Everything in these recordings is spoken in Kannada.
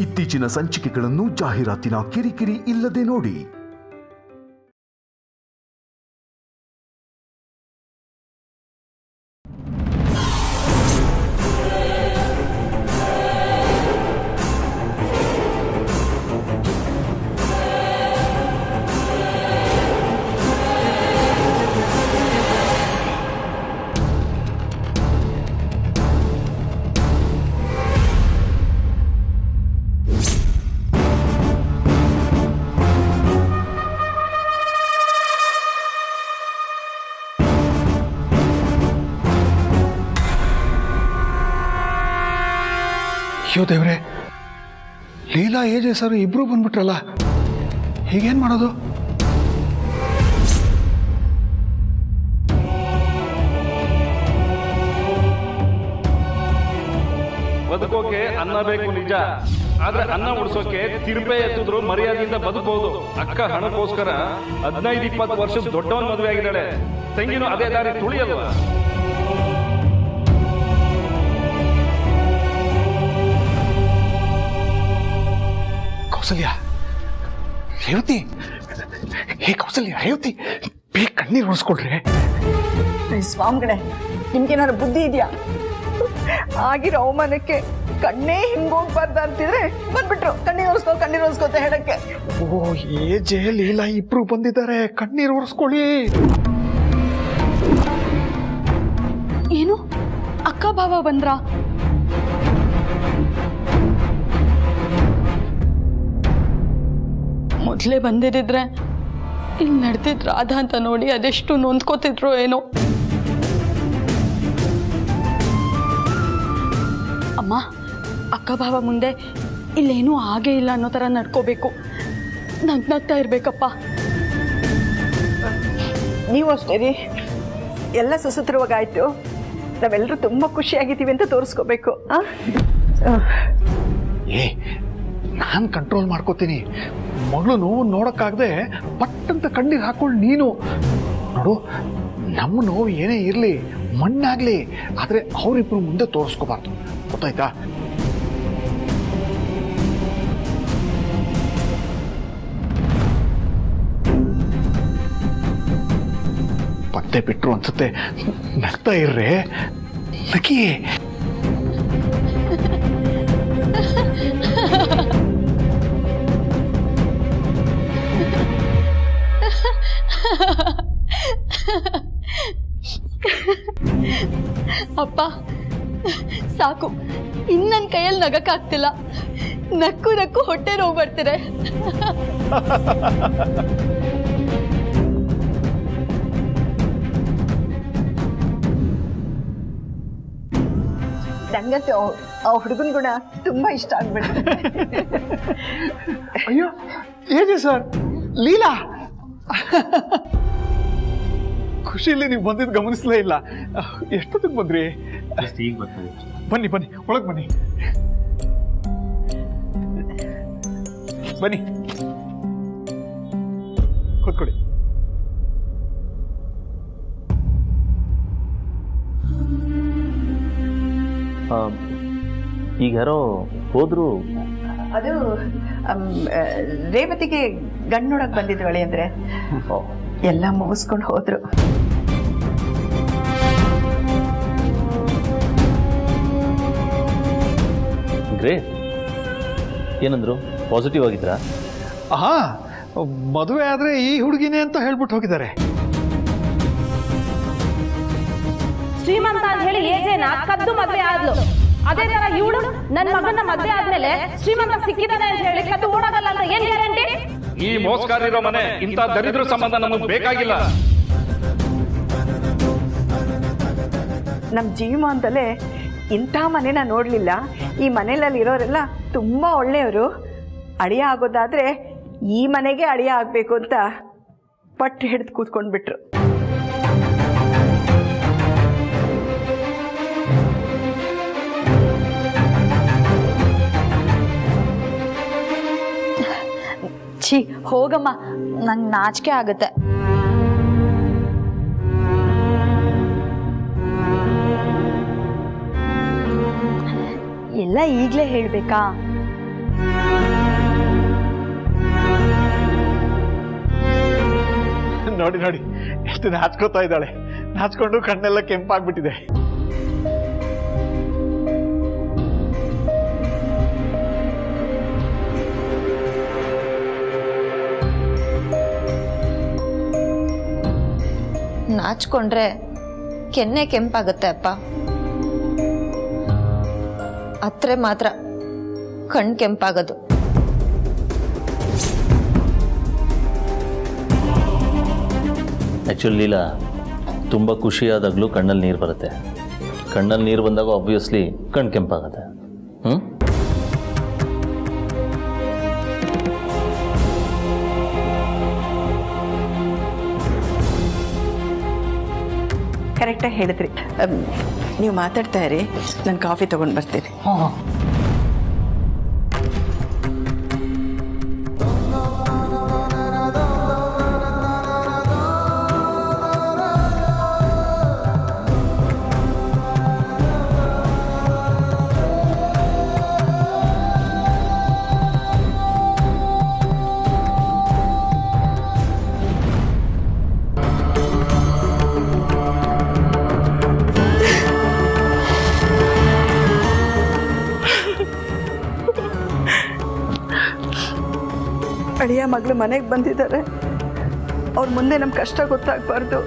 ಇತ್ತೀಚಿನ ಸಂಚಿಕೆಗಳನ್ನು ಜಾಹೀರಾತಿನ ಕಿರಿಕಿರಿ ಇಲ್ಲದೆ ನೋಡಿ. ಅಯ್ಯೋ ದೇವ್ರೆ, ಲೀಲಾ ಏಜೆ ಸರ್ ಇಬ್ರು ಬಂದ್ಬಿಟ್ರಲ್ಲ, ಹೀಗೇನ್ ಮಾಡೋದು? ಬದುಕೋಕೆ ಅನ್ನ ಬೇಕು ನಿಜ, ಆದ್ರೆ ಅನ್ನ ಉಡ್ಸೋಕೆ ತಿರುಪೆ ಎತ್ತಿದ್ರು ಮರ್ಯಾದೆಯಿಂದ ಬದುಕಬಹುದು. ಅಕ್ಕ ಹಣಕ್ಕೋಸ್ಕರ 15-20 ವರ್ಷದ ದೊಡ್ಡವನ್ ಮದುವೆ ಆಗಿದ್ದಾಳೆ. ತಂಗಿನೂ ಅದೇ ದಾರಿ ತುಳಿಯಲ್ವಾ? ಕೌಸಲ್ಯ, ರೇವತಿ, ಹೇ ಕೌಸಲ್ಯ, ರೇವತಿ, ಬೇಗ ಕಣ್ಣೀರು ಉಳಿಸ್ಕೊಳ್ರಿ. ಸ್ವಾಮಿಗಳೇ, ನಿಮ್ಗೇನಾದ್ರು ಬುದ್ಧಿ ಇದೆಯಾ? ಆಗಿರೋ ಅವಮಾನಕ್ಕೆ ಕಣ್ಣೇ ಹಿಂಗೋಗ್ಬಾರ್ದು ಅಂತಿದ್ರೆ ಬಂದ್ಬಿಟ್ರು ಕಣ್ಣೀರು ಒರೆಸ್ಕೋತ ಹೇಳಕ್ಕೆ. ಓ, ಏಜೆ ಲೀಲಾ ಇಬ್ರು ಬಂದಿದ್ದಾರೆ, ಕಣ್ಣೀರು ಉರಿಸ್ಕೊಳ್ಳಿ. ಏನು ಅಕ್ಕ ಭಾವ ಬಂದ್ರಾ? ಮೊದಲೇ ಬಂದಿರಿದ್ರೆ ಇಲ್ಲಿ ನಡೆದಿದ್ ರಾಧಾ ಅಂತ ನೋಡಿ ಅದೆಷ್ಟು ನೊಂದ್ಕೋತಿದ್ರು ಏನೋ. ಅಮ್ಮ, ಅಕ್ಕ ಭಾವ ಮುಂದೆ ಇಲ್ಲೇನೂ ಹಾಗೇ ಇಲ್ಲ ಅನ್ನೋ ಥರ ನಡ್ಕೋಬೇಕು, ನಗ್ನಗ್ತಾ ಇರ್ಬೇಕಪ್ಪ. ನೀವು ಅಷ್ಟೇ ರೀ, ಎಲ್ಲ ಸುಸೂತ್ರವಾಗಾಯ್ತು. ನಾವೆಲ್ಲರೂ ತುಂಬ ಖುಷಿಯಾಗಿದ್ದೀವಿ ಅಂತ ತೋರಿಸ್ಕೋಬೇಕು. ಏ, ನಾನು ಕಂಟ್ರೋಲ್ ಮಾಡ್ಕೋತೀನಿ. ಮಗಳು ನೋವು ನೋಡೋಕ್ಕಾಗದೆ ಪಟ್ಟಂತ ಕಣ್ಣೀರು ಹಾಕೊಂಡು ನೀನು ನೋಡು. ನಮ್ಮ ನೋವು ಏನೇ ಇರಲಿ, ಮಣ್ಣಾಗಲಿ, ಆದರೆ ಅವರಿಬ್ಬರು ಮುಂದೆ ತೋರಿಸ್ಕೋಬಾರ್ದು, ಗೊತ್ತಾಯ್ತಾ? ಪತ್ತೆ ಬಿಟ್ರು ಅನ್ಸುತ್ತೆ, ನಗ್ತಾ ಇರ್ರೆ, ನಗಿ. ಅಪ್ಪ ಸಾಕು, ಇನ್ನು ನನ್ನ ಕೈಯಲ್ಲಿ ನಗಕ್ಕಾಗ್ತಿಲ್ಲ. ನಕ್ಕು ನಕ್ಕು ಹೊಟ್ಟೆ ನೋವು ಬರ್ತಿದೆ. ನಂಗಂತೂ ಆ ಹುಡುಗನ ಗುಣ ತುಂಬಾ ಇಷ್ಟ ಆಗ್ಬಿಡುತ್ತೆ. ಅಯ್ಯೋ ಏಜೆ ಸರ್, ಲೀಲಾ ಖುಷಿಯಲ್ಲಿ ನೀವು ಬಂದಿದ್ದು ಗಮನಿಸಲೇ ಇಲ್ಲ. ಎಷ್ಟೊತ್ತಿಗೆ ಬಂದ್ರಿ? ಈಗ ಬರ್ತದೆ. ಬನ್ನಿ ಬನ್ನಿ, ಒಳಗೆ ಬನ್ನಿ ಬನ್ನಿ, ಕೂತ್ಕೊಳ್ಳಿ. ಈಗ ಯಾರೋ ಹೋದ್ರು. ಅದು ರೇವತಿಗೆ ಗಂಡು ನೋಡಕ್ ಬಂದಿದ್ವಳೆ ಅಂದ್ರೆ ಎಲ್ಲ ಮುಗಿಸ್ಕೊಂಡು ಹೋದ್ರು. ಗ್ರೇಟ್. ಏನಂದ್ರು? ಪಾಸಿಟಿವ್ ಆಗಿದ್ರಾ? ಹಾ, ಮದುವೆ ಆದ್ರೆ ಈ ಹುಡುಗಿನೇ ಅಂತ ಹೇಳ್ಬಿಟ್ಟು ಹೋಗಿದ್ದಾರೆ. ಶ್ರೀಮಂತ ಅಂತ ಹೇಳಿ ಏಜೇನ ಕದ್ದು ಮದ್ವೆ ಆದ್ಲು. ಅದೇ ತರ ಇವಳು ನನ್ನ ಮಗನ ಮದ್ವೆ ಆದ್ಮೇಲೆ ಶ್ರೀಮಂತ ಸಿಕ್ಕಿದಾನೆ ಅಂತ ಹೇಳಿ ಕದ್ದು ಓಡೋದಲ್ಲ ಅಂತ ಏನ್ ಗ್ಯಾರಂಟಿ? ಈ ಮೋಸಗಾರಿರೋ ಮನೆ, ಇಂಥ ದರಿದ್ರ ಸಂಬಂಧ ನಮಗೆ ಬೇಕಾಗಿಲ್ಲ. ನಮ್ಮ ಜೀವಮಾನದಲ್ಲೇ ಇಂಥ ಮನೆನ ನೋಡಲಿಲ್ಲ. ಈ ಮನೆಯಲ್ಲಿ ಇರೋರೆಲ್ಲ ತುಂಬ ಒಳ್ಳೆಯವರು. ಅಳಿಯ ಆಗೋದಾದರೆ ಈ ಮನೆಗೆ ಅಳಿಯ ಆಗಬೇಕು ಅಂತ ಪಟ್ಟು ಹಿಡಿದು ಕೂತ್ಕೊಂಡ್ಬಿಟ್ರು. ಛೀ, ಹೋಗಮ್ಮ, ನಂಗೆ ನಾಚಿಕೆ ಆಗುತ್ತೆ. ಎಲ್ಲ ಈಗಲೇ ಹೇಳಬೇಕಾ? ನೋಡಿ ನೋಡಿ ಎಷ್ಟು ನಾಚ್ಕೋತಾ ಇದ್ದಾಳೆ. ನಾಚ್ಕೊಂಡು ಕಣ್ಣೆಲ್ಲ ಕೆಂಪಾಗ್ಬಿಟ್ಟಿದೆ. ನಾಚ್ಕೊಂಡ್ರೆ ಕೆನ್ನೆ ಕೆಂಪಾಗುತ್ತೆ ಅಪ್ಪ. ಅತ್ರೆ ಮಾತ್ರ ಕಣ್ ಕೆಂಪಾಗೋದು. ಆ್ಯಕ್ಚುಲಿ ಲೀಲಾ, ತುಂಬ ಖುಷಿಯಾದಾಗಲೂ ಕಣ್ಣಲ್ಲಿ ನೀರು ಬರುತ್ತೆ. ಕಣ್ಣಲ್ಲಿ ನೀರು ಬಂದಾಗ ಆಬ್ವಿಯಸ್ಲಿ ಕಣ್ಣು ಕೆಂಪಾಗುತ್ತೆ. ಕರೆಕ್ಟಾಗಿ ಹೇಳಿದ್ರಿ. ನೀವು ಮಾತಾಡ್ತಾ ಇರಿ, ನಾನು ಕಾಫಿ ತೊಗೊಂಡು ಬರ್ತೀನಿ. ಅಳಿಯ ಮಗಳು ಮನೆಗೆ ಬಂದಿದ್ದಾರೆ. ಅವ್ರ ಮುಂದೆ ನಮ್ಮ ಕಷ್ಟ ಗೊತ್ತಾಗಬಾರ್ದು,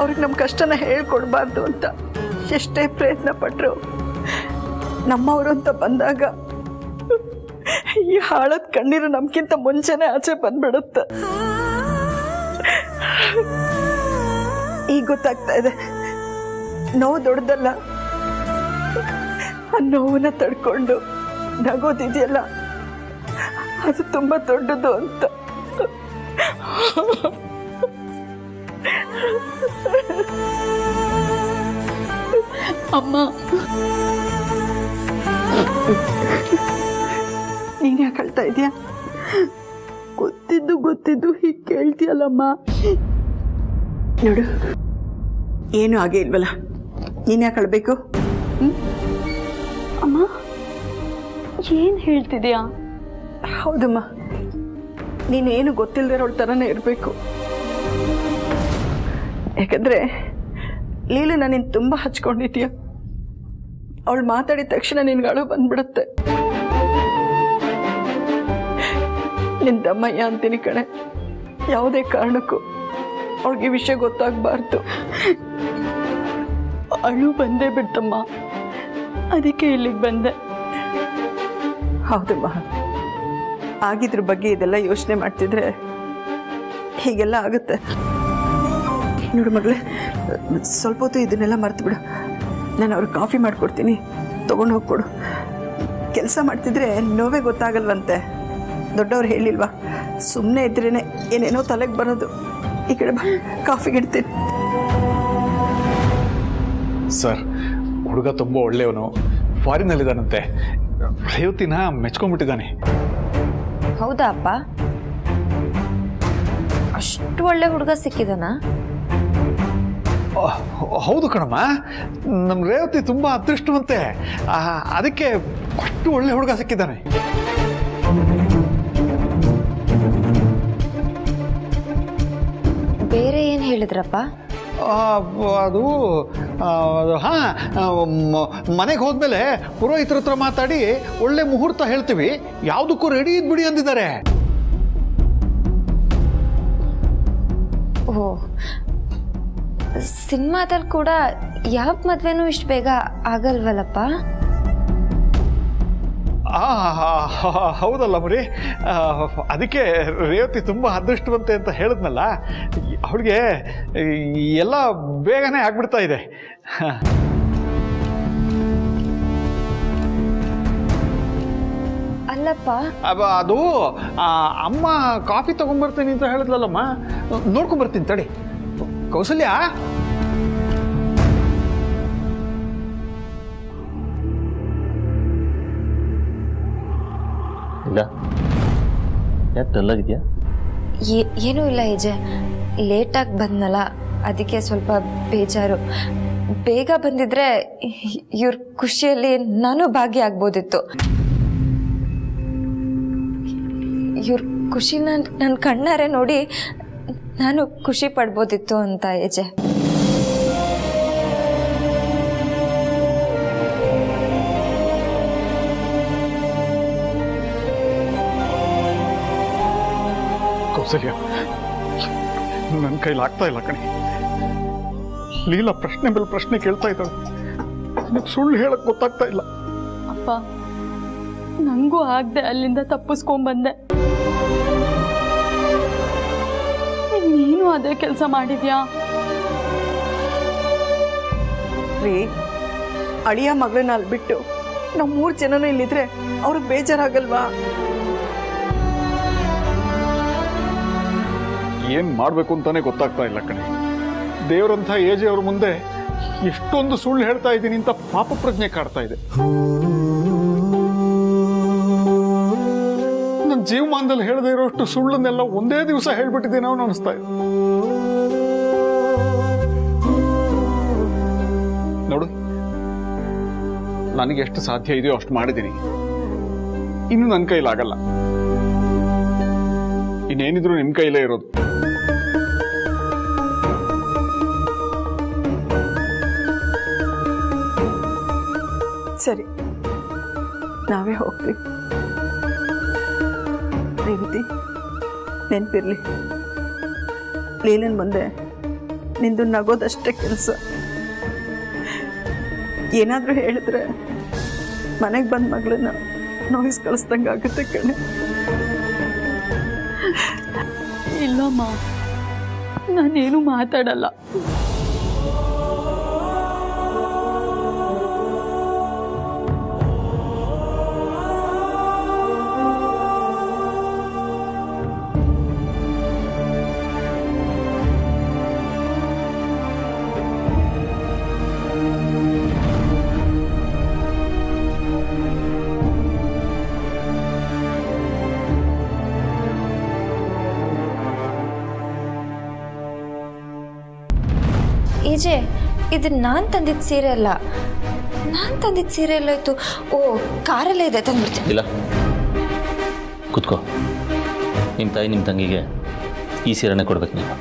ಅವ್ರಿಗೆ ನಮ್ಮ ಕಷ್ಟನ ಹೇಳ್ಕೊಡ್ಬಾರ್ದು ಅಂತ ಎಷ್ಟೇ ಪ್ರಯತ್ನ ಪಟ್ಟರು, ನಮ್ಮವರು ಅಂತ ಬಂದಾಗ ಈ ಹಾಳದ ಕಣ್ಣೀರು ನಮ್ಗಿಂತ ಮುಂಚೆನೇ ಆಚೆ ಬಂದ್ಬಿಡುತ್ತೆ. ಈಗ ಗೊತ್ತಾಗ್ತಾ ಇದೆ, ನೋವು ದೊಡ್ಡದಲ್ಲ, ಆ ನೋವನ್ನ ತಡ್ಕೊಂಡು ನಗೋದಿದೆಯಲ್ಲ ಅದು ತುಂಬ ದೊಡ್ಡದು ಅಂತ. ಅಮ್ಮ, ನೀನ್ ಯಾಕೆ ಅಳ್ತಾ ಇದೀಯಾ? ಗೊತ್ತಿದ್ದು ಹೀಗೆ ಕೇಳ್ತೀಯಲ್ಲಮ್ಮ. ನೋಡು, ಏನು ಹಾಗೆ ಇಲ್ವಲ್ಲ, ನೀನ್ ಯಾಕೆ ಅಳ್ಬೇಕು? ಅಮ್ಮ ಏನ್ ಹೇಳ್ತಿದ್ಯಾ? ಹೌದಮ್ಮ, ನೀನೇನು ಗೊತ್ತಿಲ್ಲದಿರೋಳ ಥರನೇ ಇರಬೇಕು. ಯಾಕಂದರೆ ಲೀಲನ ನೀನು ತುಂಬ ಹಚ್ಕೊಂಡಿದ್ದೀಯ. ಅವಳು ಮಾತಾಡಿದ ತಕ್ಷಣ ನಿನ್ಗೆ ಅಳು ಬಂದ್ಬಿಡುತ್ತೆ. ನಿನ್ನ ದಮ್ಮಯ್ಯ ಅಂತೀನಿ ಕಣೆ, ಯಾವುದೇ ಕಾರಣಕ್ಕೂ ಅವಳಿಗೆ ವಿಷಯ ಗೊತ್ತಾಗಬಾರ್ದು. ಅಳು ಬಂದೇ ಬಿಡ್ತಮ್ಮ, ಅದಕ್ಕೆ ಇಲ್ಲಿಗೆ ಬಂದೆ. ಹೌದಮ್ಮ, ಆಗಿದ್ರ ಬಗ್ಗೆ ಇದೆಲ್ಲ ಯೋಚನೆ ಮಾಡ್ತಿದ್ರೆ ಹೀಗೆಲ್ಲ ಆಗುತ್ತೆ. ನೋಡು ಮಗಳೇ, ಸ್ವಲ್ಪ ಹೊತ್ತು ಇದನ್ನೆಲ್ಲ ಮರ್ತು ಬಿಡು. ನಾನು ಅವ್ರಿಗೆ ಕಾಫಿ ಮಾಡಿಕೊಡ್ತೀನಿ, ತೊಗೊಂಡು ಹೋಗ್ಕೊಡು. ಕೆಲಸ ಮಾಡ್ತಿದ್ರೆ ನೋವೇ ಗೊತ್ತಾಗಲ್ವಂತೆ. ದೊಡ್ಡವ್ರು ಹೇಳಿಲ್ವಾ, ಸುಮ್ಮನೆ ಇದ್ರೇ ಏನೇನೋ ತಲೆಗೆ ಬರೋದು. ಈ ಕಡೆ ಬಾ, ಕಾಫಿಗೆ ಇಡ್ತೀನಿ. ಸರ್, ಹುಡುಗ ತುಂಬ ಒಳ್ಳೆಯವನು, ಫಾರಿನಲ್ಲಿದ್ದಾನಂತೆ. ರೇವತಿನ ಮೆಚ್ಕೊಂಡ್ಬಿಟ್ಟಿದ್ದಾನೆ. ಹೌದಾ ಅಪ್ಪ? ಅಷ್ಟು ಒಳ್ಳೆ ಹುಡುಗ ಸಿಕ್ಕಿದನಾ? ಹೌದು ಕಣಮ್ಮ, ನಮ್ಮ ರೇವತಿ ತುಂಬ ಅದೃಷ್ಟವಂತೆ. ಅದಕ್ಕೆ ಅಷ್ಟು ಒಳ್ಳೆ ಹುಡುಗ ಸಿಕ್ಕಿದ್ದಾನೆ. ಬೇರೆ ಏನು ಹೇಳಿದ್ರಪ್ಪ? ಅದು ಮನೆಗೆ ಹೋದ್ಮೇಲೆ ಪುರೋಹಿತರ ಹತ್ರ ಮಾತಾಡಿ ಒಳ್ಳೆ ಮುಹೂರ್ತ ಹೇಳ್ತೀವಿ, ಯಾವುದಕ್ಕೂ ರೆಡಿ ಇದ್ಬಿಡಿ ಅಂದಿದ್ದಾರೆ. ಓ, ಸಿನಿಮಾದಲ್ಲಿ ಕೂಡ ಯಾವ ಮದ್ವೆನೂ ಇಷ್ಟು ಬೇಗ ಆಗಲ್ವಲ್ಲಪ್ಪ? ಹೌದಲ್ಲ ಮರಿ, ಅದಕ್ಕೆ ರೇವತಿ ತುಂಬ ಅದೃಷ್ಟವಂತೆ ಅಂತ ಹೇಳಿದ್ನಲ್ಲ, ಅವಳಿಗೆ ಎಲ್ಲ ಬೇಗನೆ ಆಗ್ಬಿಡ್ತಾ ಇದೆ. ಅಲ್ಲಪ್ಪ, ಅದು ಅಮ್ಮ ಕಾಫಿ ತಗೊಂಡ್ಬರ್ತೀನಿ ಅಂತ ಹೇಳಿದ್ಲಲ್ಲಮ್ಮ, ನೋಡ್ಕೊಂಡ್ಬರ್ತೀನಿ ತಡಿ. ಕೌಸಲ್ಯ, ಇಲ್ಲ ಯಾಕೆ ಡಲ್ಲಾಗಿದೆಯಾ? ಏನೂ ಇಲ್ಲ ಏಜೆ, ಲೇಟಾಗಿ ಬಂದ್ನಲ್ಲ, ಅದಕ್ಕೆ ಸ್ವಲ್ಪ ಬೇಜಾರು. ಬೇಗ ಬಂದಿದ್ರೆ ಇವ್ರ ಖುಷಿಯಲ್ಲಿ ನಾನು ಭಾಗಿಯಾಗ್ಬೋದಿತ್ತು. ಇವ್ರ ಖುಷಿನ ನನ್ನ ಕಣ್ಣಾರೆ ನೋಡಿ ನಾನು ಖುಷಿ ಪಡ್ಬೋದಿತ್ತು ಅಂತ ಏಜೆ. ಕೌಸಲ್ಯ, ನನ್ನ ಕೈಲಿ ಆಗ್ತಾ ಇಲ್ಲ ಕಣೆ. ಲೀಲಾ ಪ್ರಶ್ನೆ ಮೇಲೆ ಪ್ರಶ್ನೆ ಕೇಳ್ತಾ ಇದ್ದಾಳೆ. ನನಗೆ ಸುಳ್ಳು ಹೇಳಕ್ ಗೊತ್ತಾಗ್ತಾ ಇಲ್ಲ. ಅಪ್ಪ, ನನಗೂ ಆಗದೆ ಅಲ್ಲಿಂದ ತಪ್ಪಿಸ್ಕೊಂಡ್ಬಂದೆ. ನೀನು ಅದೇ ಕೆಲಸ ಮಾಡಿದ್ಯಾ? ರೀ, ಅಳಿಯ ಮಗಳನ್ನ ಅಲ್ಲಿ ಬಿಟ್ಟು ನಾವು 3 ಜನನೂ ಇಲ್ಲಿದ್ರೆ ಅವ್ರಿಗೆ ಬೇಜಾರಾಗಲ್ವಾ? ಏನ್ ಮಾಡ್ಬೇಕು ಅಂತಾನೆ ಗೊತ್ತಾಗ್ತಾ ಇಲ್ಲ ಕಣೆ. ದೇವರಂಥ ಏಜೆ ಅವ್ರ ಮುಂದೆ ಎಷ್ಟೊಂದು ಸುಳ್ಳು ಹೇಳ್ತಾ ಇದ್ದೀನಿ ಅಂತ ಪಾಪ ಪ್ರಜ್ಞೆ ಕಾಡ್ತಾ ಇದೆ. ನನ್ನ ಜೀವಮಾನದಲ್ಲಿ ಹೇಳದೇ ಇರೋಷ್ಟು ಸುಳ್ಳನ್ನೆಲ್ಲ ಒಂದೇ ದಿವಸ ಹೇಳ್ಬಿಟ್ಟಿದ್ದೀನಿ ಅವನು ಅನಿಸ್ತಾ ಇದೆ. ನೋಡು, ನನಗೆ ಎಷ್ಟು ಸಾಧ್ಯ ಇದೆಯೋ ಅಷ್ಟು ಮಾಡಿದ್ದೀನಿ. ಇನ್ನು ನನ್ನ ಕೈಲಾಗಲ್ಲ. ಇನ್ನೇನಿದ್ರು ನಿಮ್ಮ ಕೈಲೇ ಇರೋದು. ಸರಿ, ನಾವೇ ಹೋಗ್ತೀವಿ. ರೇವತಿ, ನೆನಪಿರ್ಲಿ, ಲೀಲನ್ ಮುಂದೆ ನಿಂದು ನಗೋದಷ್ಟೇ ಕೆಲಸ. ಏನಾದರೂ ಹೇಳಿದ್ರೆ ಮನೆಗೆ ಬಂದ ಮಗಳನ್ನ ನೋಯಿಸ್ ಕಳಿಸ್ದಂಗೆ ಆಗುತ್ತೆ ಕಣೆ. ಇಲ್ಲಮ್ಮ, ನಾನೇನು ಮಾತಾಡಲ್ಲ. ಏಜೆ, ಇದು ನಾನು ತಂದಿದ್ದ ಸೀರೆ ಅಲ್ಲ. ನಾನು ತಂದಿದ್ದ ಸೀರೆ ಎಲ್ಲ ಇತ್ತು. ಓ, ಕಾರಲ್ಲೇ ಇದೆ, ತಂದ್ಬಿಡ್ತೀನಿ. ಇಲ್ಲ, ಕೂತ್ಕೋ. ನಿಮ್ಮ ತಾಯಿ ನಿಮ್ಮ ತಂಗಿಗೆ ಈ ಸೀರೆನೇ ಕೊಡ್ಬೇಕು ನೀವು.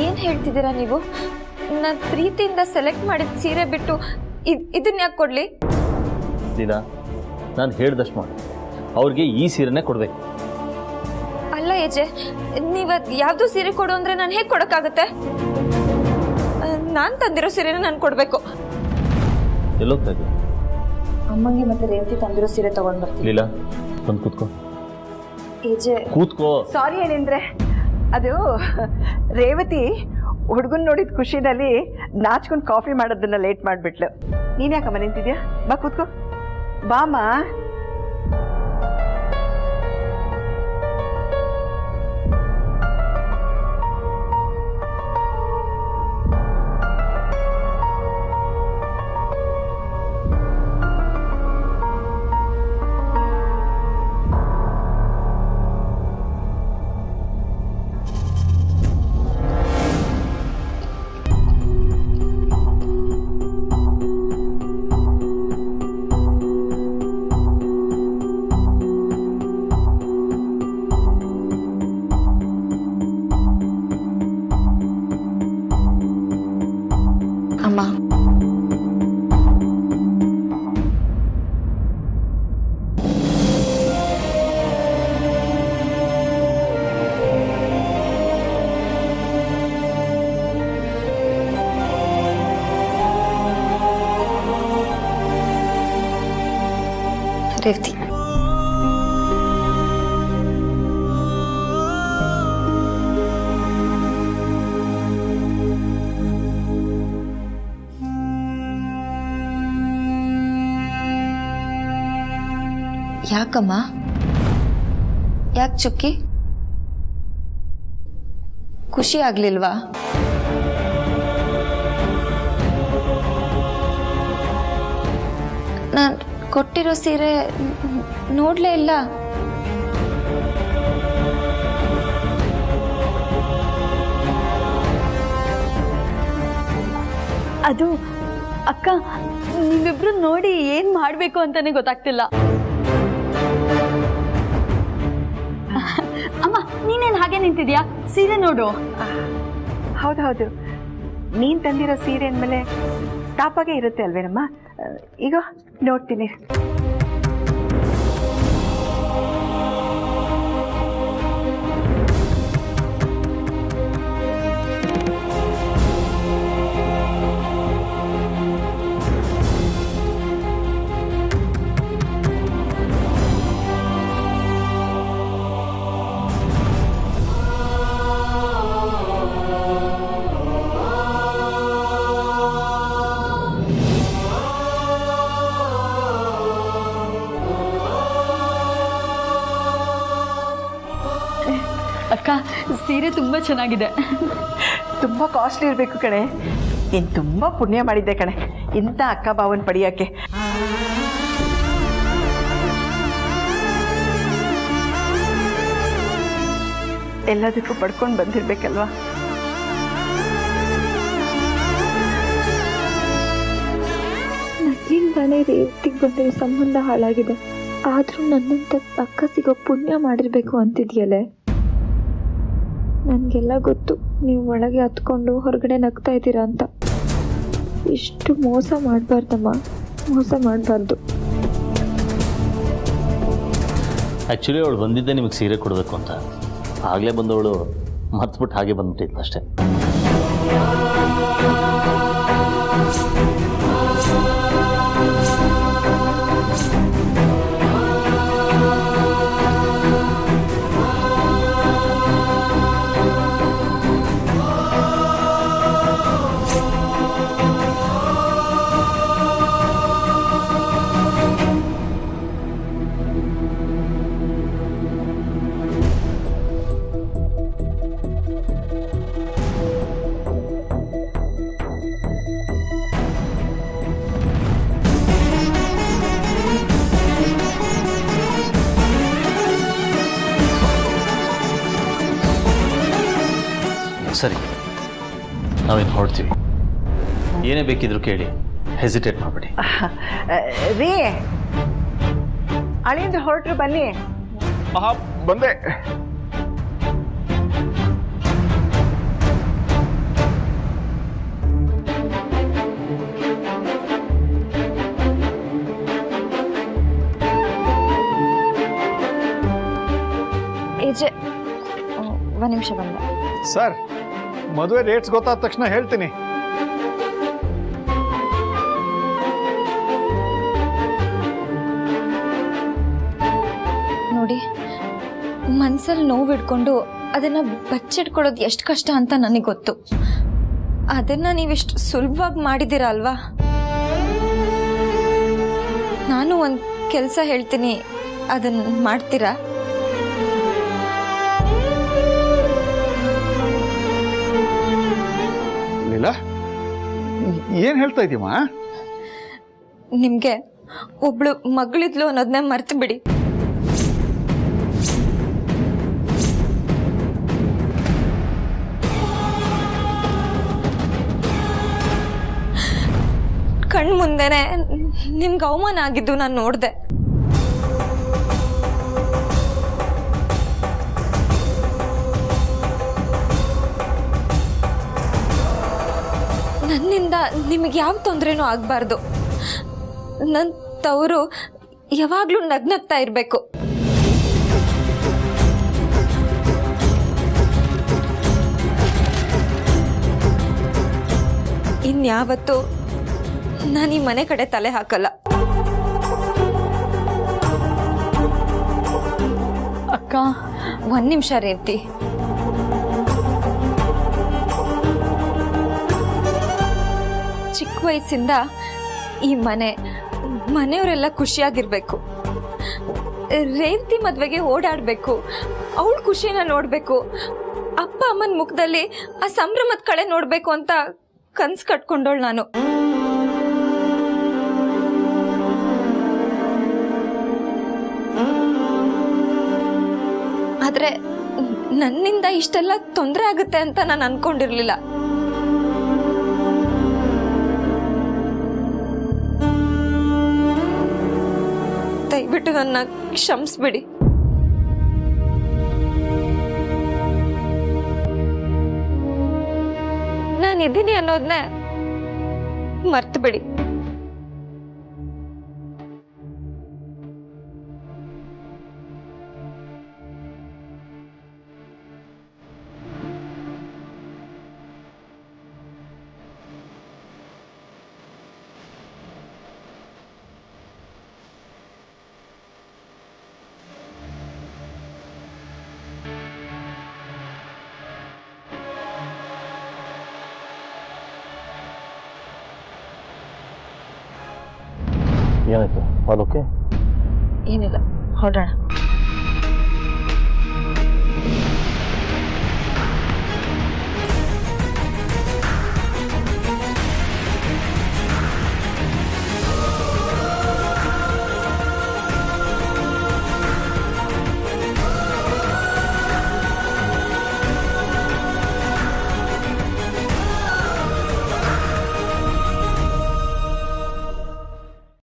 ಏನು ಹೇಳ್ತಿದ್ದೀರಾ ನೀವು? ನಾನು ಪ್ರೀತಿಯಿಂದ ಸೆಲೆಕ್ಟ್ ಮಾಡಿದ ಸೀರೆ ಬಿಟ್ಟು ಇದನ್ನ ಯಾಕೆ ಕೊಡಲಿ? ಇಲ್ಲ, ನಾನು ಹೇಳ್ದಷ್ಟು ಮಾಡಿ ಅವ್ರಿಗೆ ಈ ಸೀರೆನೇ ಕೊಡ್ಬೇಕು. ಅಲ್ಲ ಏಜೆ, ನೀವು ಯಾವ್ದು ಸೀರೆ ಕೊಡು ಅಂದ್ರೆ ನಾನು ಹೇಗೆ ಕೊಡೋಕ್ಕಾಗುತ್ತೆ? ನಾನು ತಂದಿರೋ ಸೀರೆನ ನಾನು ಕೊಡಬೇಕು. ಎಲ್ಲೋಗ್ತಾ ಇದ್ದೀವಿ? ಅಮ್ಮಂಗೆ ಮತ್ತೆ ರೇವತಿ ತಂದಿರೋ ಸೀರೆ ತಗೊಂಡು ಬರ್ತೀನಿ. ಲೀಲಾ, ಬಂದು ಕೂತ್ಕೋ. ಏಜೆ, ಕೂತ್ಕೋ. ಸಾರಿ ಏನಂದ್ರೆ, ಅದು ರೇವತಿ ಹುಡುಗನ್ ನೋಡಿದ ಖುಷಿನಲ್ಲಿ ನಾಚ್ಕೊಂಡು ಕಾಫಿ ಮಾಡೋದನ್ನ ಲೇಟ್ ಮಾಡಿಬಿಟ್ಲು. ನೀನು ಯಾಕಮ್ಮ ನಿಂತಿದ್ಯಾ? ಬಾ ಕೂತ್ಕೋ. ಬಾಮ್ಮ. ಅಮ್ಮ, ರೇವತಿ, ಯಾಕಮ್ಮ? ಯಾಕೆ ಚುಕ್ಕಿ? ಖುಷಿ ಆಗ್ಲಿಲ್ವಾ? ನಾನು ಕೊಟ್ಟಿರೋ ಸೀರೆ ನೋಡ್ಲೇ ಇಲ್ಲ. ಅದು ಅಕ್ಕ, ನೀವಿಬ್ರು ನೋಡಿ ಏನು ಮಾಡಬೇಕು ಅಂತಾನೆ ಗೊತ್ತಾಗ್ತಿಲ್ಲ. ಅಮ್ಮ ನೀನೇನು ಹಾಗೆ ನಿಂತಿದ್ಯಾ? ಸೀರೆ ನೋಡು. ಹೌದು, ನೀನು ತಂದಿರೋ ಸೀರೆ ಅಂದಮೇಲೆ ಟಾಪಾಗೆ ಇರುತ್ತೆ ಅಲ್ವೇನಮ್ಮ? ಈಗ ನೋಡ್ತೀನಿ. ಅಕ್ಕ ಸೀರೆ ತುಂಬ ಚೆನ್ನಾಗಿದೆ. ತುಂಬ ಕಾಸ್ಟ್ಲಿ ಇರಬೇಕು ಕಣೆ. ನೀನು ತುಂಬ ಪುಣ್ಯ ಮಾಡಿದ್ದೆ ಕಣೆ ಇಂಥ ಅಕ್ಕ ಬಾವನ್ ಪಡಿಯೋಕ್ಕೆ. ಎಲ್ಲದಕ್ಕೂ ಪಡ್ಕೊಂಡು ಬಂದಿರ್ಬೇಕಲ್ವಾ? ನನ್ನಿಂದಾನೇ ರೇವತಿಗೆ ಬಂದಿರೋ ಸಂಬಂಧ ಹಾಳಾಗಿದೆ. ಆದರೂ ನನ್ನಂತ ಅಕ್ಕ ಸಿಗೋ ಪುಣ್ಯ ಮಾಡಿರ್ಬೇಕು ಅಂತಿದ್ಯಲ್ಲೇ. ನನಗೆಲ್ಲ ಗೊತ್ತು ನೀವು ಒಳಗೆ ಹತ್ಕೊಂಡು ಹೊರಗಡೆ ನಗ್ತಾ ಇದ್ದೀರಾ ಅಂತ. ಇಷ್ಟು ಮೋಸ ಮಾಡಬಾರ್ದಮ್ಮ, ಮೋಸ ಮಾಡಬಾರ್ದು. ಆ್ಯಕ್ಚುಲಿ ಅವಳು ಬಂದಿದ್ದೆ ನಿಮಗೆ ಸೀರೆ ಕೊಡಬೇಕು ಅಂತ. ಆಗಲೇ ಬಂದವಳು ಮರ್ತ್ಬಿಟ್ಟು ಹಾಗೆ ಬಂದ್ಬಿಟ್ಟಿದ್ಲು ಅಷ್ಟೇ. ಸರಿ, ನಾವೇನು ಹೊರಡ್ತೀವಿ. ಏನೇ ಬೇಕಿದ್ರು ಕೇಳಿ, ಹೆಸಿಟೇಟ್ ಮಾಡಬೇಡಿ. ರೀ ಅಳಿಂದ ಹೊರಟ್ರು ಬನ್ನಿ. ಬಂದೆ. ಏಜೆ ಒಂದು ನಿಮಿಷ ಬಂದ. ಸರ್, ಮದುವೆ ರೇಟ್ಸ್ ಗೊತ್ತಾದ ತಕ್ಷಣ ಹೇಳ್ತೀನಿ. ನೋಡಿ, ಮನ್ಸಲ್ಲಿ ನೋವು ಇಟ್ಕೊಂಡು ಅದನ್ನು ಬಚ್ಚಿಟ್ಕೊಳ್ಳೋದು ಎಷ್ಟು ಕಷ್ಟ ಅಂತ ನನಗೆ ಗೊತ್ತು. ಅದನ್ನು ನೀವಿಷ್ಟು ಸುಲಭವಾಗಿ ಮಾಡಿದ್ದೀರಾ ಅಲ್ವಾ? ನಾನು ಒಂದು ಕೆಲಸ ಹೇಳ್ತೀನಿ, ಅದನ್ನು ಮಾಡ್ತೀರಾ? ಏನ್ ಹೇಳ್ತಾ ಇದೀಯಮ್ಮ? ನಿಮ್ಗೆ ಒಬ್ಳು ಮಗಳಿದ್ಲು ಅನ್ನೋದನ್ನ ಮರ್ತು ಬಿಡಿ. ಕಣ್ ಮುಂದೆನೆ ನಿಮ್ಗೆ ಅವಮಾನ ಆಗಿದ್ದು ನಾನು ನೋಡ್ದೆ. ನನ್ನಿಂದ ನಿಮಗೆ ಯಾವ ತೊಂದರೆನೂ ಆಗಬಾರ್ದು. ನನ್ನ ತವರು ಯಾವಾಗಲೂ ನಗ್ನಗ್ತಾ ಇರಬೇಕು. ಇನ್ಯಾವತ್ತೂ ನಾನು ಈ ಮನೆ ಕಡೆ ತಲೆ ಹಾಕಲ್ಲ. ಅಕ್ಕ, ಒಂದು ನಿಮಿಷ ರೇವತಿ. ಚಿಕ್ಕ ವಯಸ್ಸಿಂದ ಈ ಮನೆಯವರೆಲ್ಲ ಖುಷಿಯಾಗಿರ್ಬೇಕು. ರೇವತಿ ಮದುವೆಗೆ ಓಡಾಡಬೇಕು, ಅವಳ ಖುಷಿನ ನೋಡಬೇಕು, ಅಪ್ಪ ಅಮ್ಮನ ಮುಖದಲ್ಲಿ ಆ ಸಂಭ್ರಮದ ಕಳೆ ನೋಡಬೇಕು ಅಂತ ಕನ್ಸು ಕಟ್ಕೊಂಡೋಳು ನಾನು. ಆದರೆ ನನ್ನಿಂದ ಇಷ್ಟೆಲ್ಲ ತೊಂದರೆ ಆಗುತ್ತೆ ಅಂತ ನಾನು ಅನ್ಕೊಂಡಿರ್ಲಿಲ್ಲ. ದಯವಿಟ್ಟು ನನ್ನ ಕ್ಷಮಿಸ್ಬಿಡಿ. ನಾನಿದ್ದೀನಿ ಅನ್ನೋದನ್ನ ಮರ್ತು ಬಿಡಿ. ಏನಾಯ್ತು? ಓಕೆ, ಏನಿಲ್ಲ, ಹೊರಡೋಣ.